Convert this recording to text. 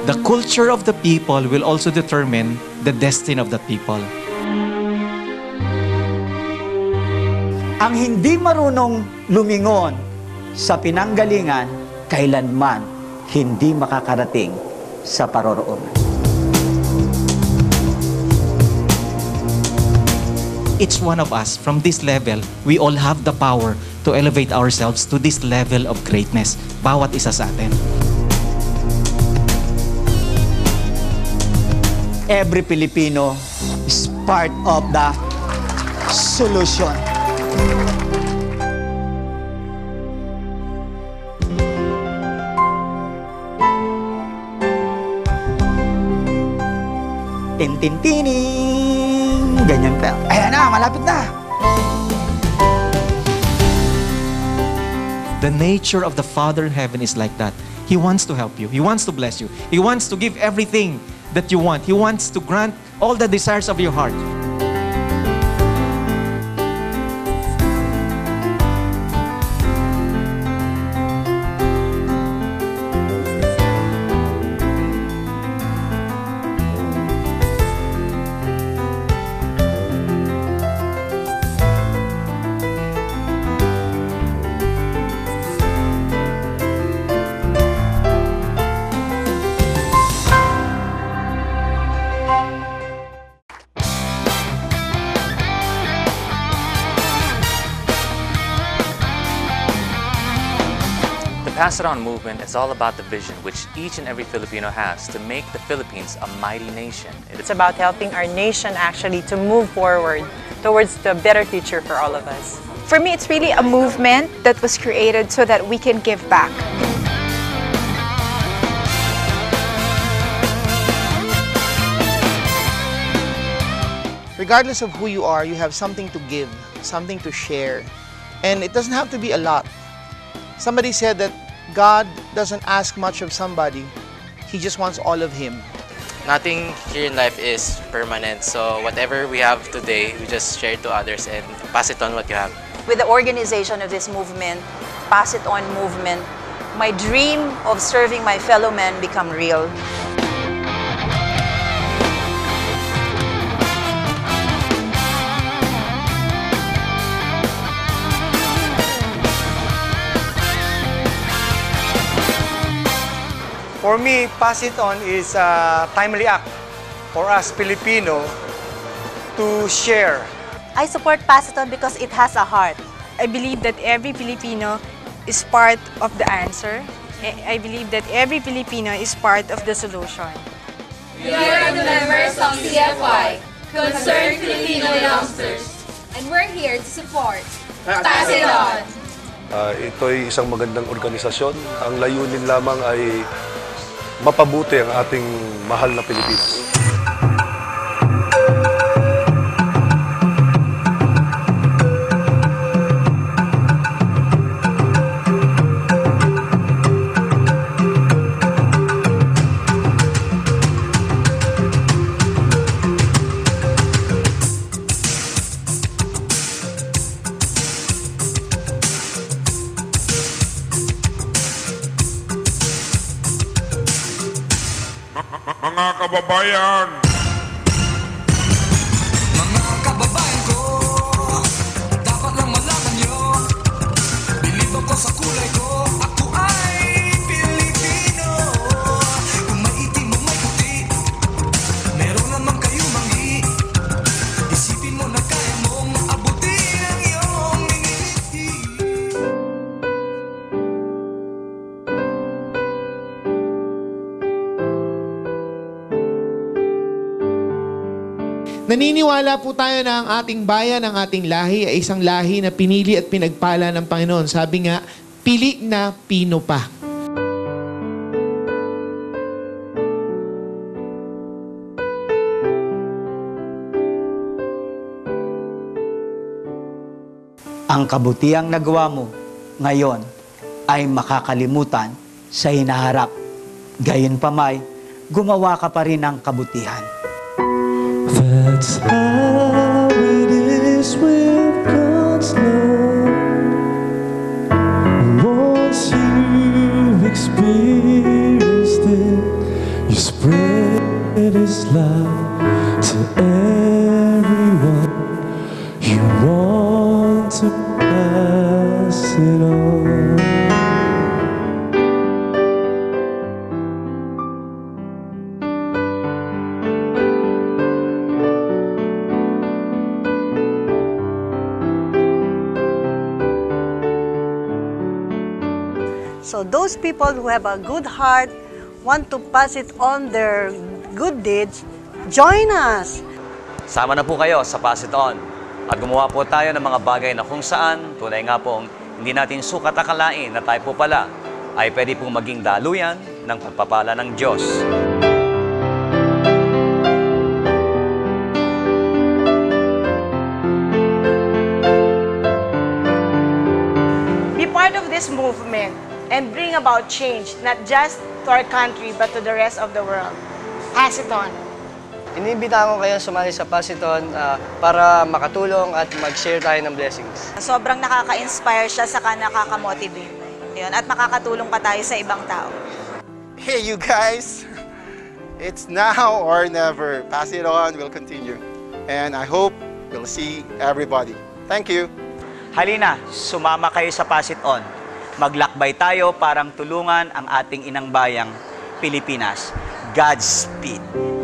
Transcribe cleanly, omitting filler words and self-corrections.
The culture of the people will also determine the destiny of the people. Ang hindi marunong lumingon sa pinanggalingan, kailanman hindi makakarating sa paroroonan. Each one of us from this level, we all have the power to elevate ourselves to this level of greatness. Bawat isa sa atin. Every Filipino is part of the solution. Tintintining! Ganyan pa. Ayan na, malapit na! The nature of the Father in heaven is like that. He wants to help you. He wants to bless you. He wants to give everything that you want. He wants to grant all the desires of your heart. The Pass It On movement is all about the vision which each and every Filipino has to make the Philippines a mighty nation. It's about helping our nation actually to move forward towards the better future for all of us. For me, it's really a movement that was created so that we can give back. Regardless of who you are, you have something to give, something to share. And it doesn't have to be a lot. Somebody said that God doesn't ask much of somebody. He just wants all of Him. Nothing here in life is permanent. So whatever we have today, we just share it to others and pass it on what you have. With the organization of this movement, Pass It On movement, my dream of serving my fellow men become real. For me, Pass It On is a timely act for us Filipino to share. I support Pass It On because it has a heart. I believe that every Filipino is part of the answer. I believe that every Filipino is part of the solution. We are the members of CFY, Concerned Filipino Youngsters, and we're here to support Pass It On. Ito'y isang magandang organisasyon. Ang layunin lamang ay mapabuti ang ating mahal na Pilipinas. Mga kababayan! Mga kababayan ko, dapat lang malaman nyo, bilib ako sa kulay ko, ako ay Pilipino. Kung may itim o may puti, meron naman kayo manghi. Isipin mo na kaya mong abutin ang iyong ngingiti. Naniniwala po tayo na ang ating bayan, ang ating lahi ay isang lahi na pinili at pinagpala ng Panginoon. Sabi nga, pili na Pino pa. Ang kabutiang nagawa mo ngayon ay makakalimutan sa hinaharap. Gayunpamay, gumawa ka pa rin ng kabutihan. That's how it is with God's love. Once you've experienced it, You spread His love to everyone. You want to pass it on. So those people who have a good heart, want to pass it on their good deeds, join us. Sama na po kayo sa Pass It On at gumawa po tayo ng mga bagay na kung saan tunay nga pong hindi natin sukat akalain na tayo po pala ay pwede pong maging daluyan ng pagpapala ng Diyos. Be part of this movement and bring about change, not just to our country, but to the rest of the world. Pass it on. Iniimbitahan ko kayo sumali sa Pass It On para makatulong at mag-share tayo ng blessings. Sobrang nakaka-inspire siya, saka nakaka-motivate. Yun, at makakatulong pa tayo sa ibang tao. Hey, you guys! It's now or never. Pass It On will continue. And I hope we'll see everybody. Thank you. Halina, sumama kayo sa Pass It On. Maglakbay tayo parang tulungan ang ating inang bayang Pilipinas. Godspeed!